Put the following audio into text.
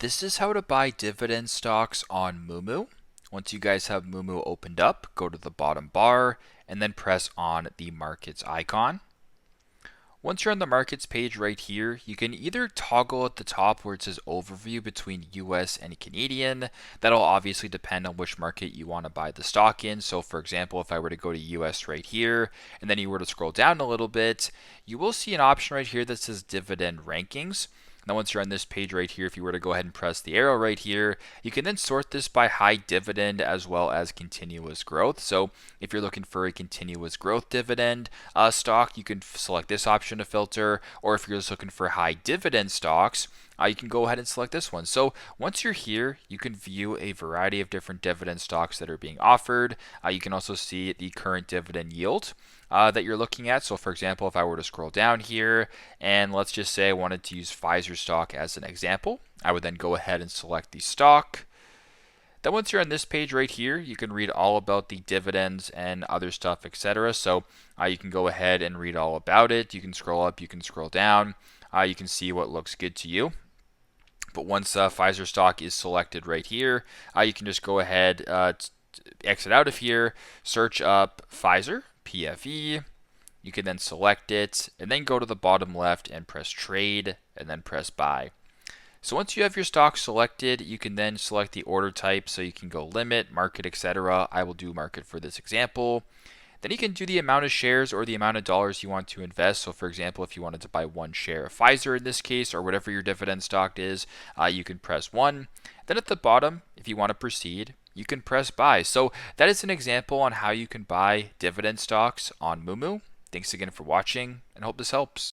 This is how to buy dividend stocks on Moomoo. Once you guys have Moomoo opened up, go to the bottom bar and then press on the markets icon. Once you're on the markets page right here, you can either toggle at the top where it says overview between US and Canadian. That'll obviously depend on which market you want to buy the stock in. So for example, if I were to go to US right here, and then you were to scroll down a little bit, you will see an option right here that says dividend rankings. Now, once you're on this page right here, if you were to go ahead and press the arrow right here, you can then sort this by high dividend as well as continuous growth. So if you're looking for a continuous growth dividend stock, you can select this option to filter. Or if you're just looking for high dividend stocks, you can go ahead and select this one. So once you're here, you can view a variety of different dividend stocks that are being offered. You can also see the current dividend yield that you're looking at. So for example, if I were to scroll down here and let's just say I wanted to use Pfizer stock as an example, I would then go ahead and select the stock. Then once you're on this page right here, you can read all about the dividends and other stuff, etc. So you can go ahead and read all about it. You can scroll up, you can scroll down. You can see what looks good to you. But once Pfizer stock is selected right here, you can just go ahead, exit out of here, search up Pfizer, PFE. You can then select it and then go to the bottom left and press trade and then press buy. So once you have your stock selected, you can then select the order type. So you can go limit, market, etc. I will do market for this example. Then you can do the amount of shares or the amount of dollars you want to invest. So for example, if you wanted to buy one share of Pfizer in this case, or whatever your dividend stock is, you can press 1. Then at the bottom, if you want to proceed, you can press buy. So that is an example on how you can buy dividend stocks on Moomoo. Thanks again for watching and hope this helps.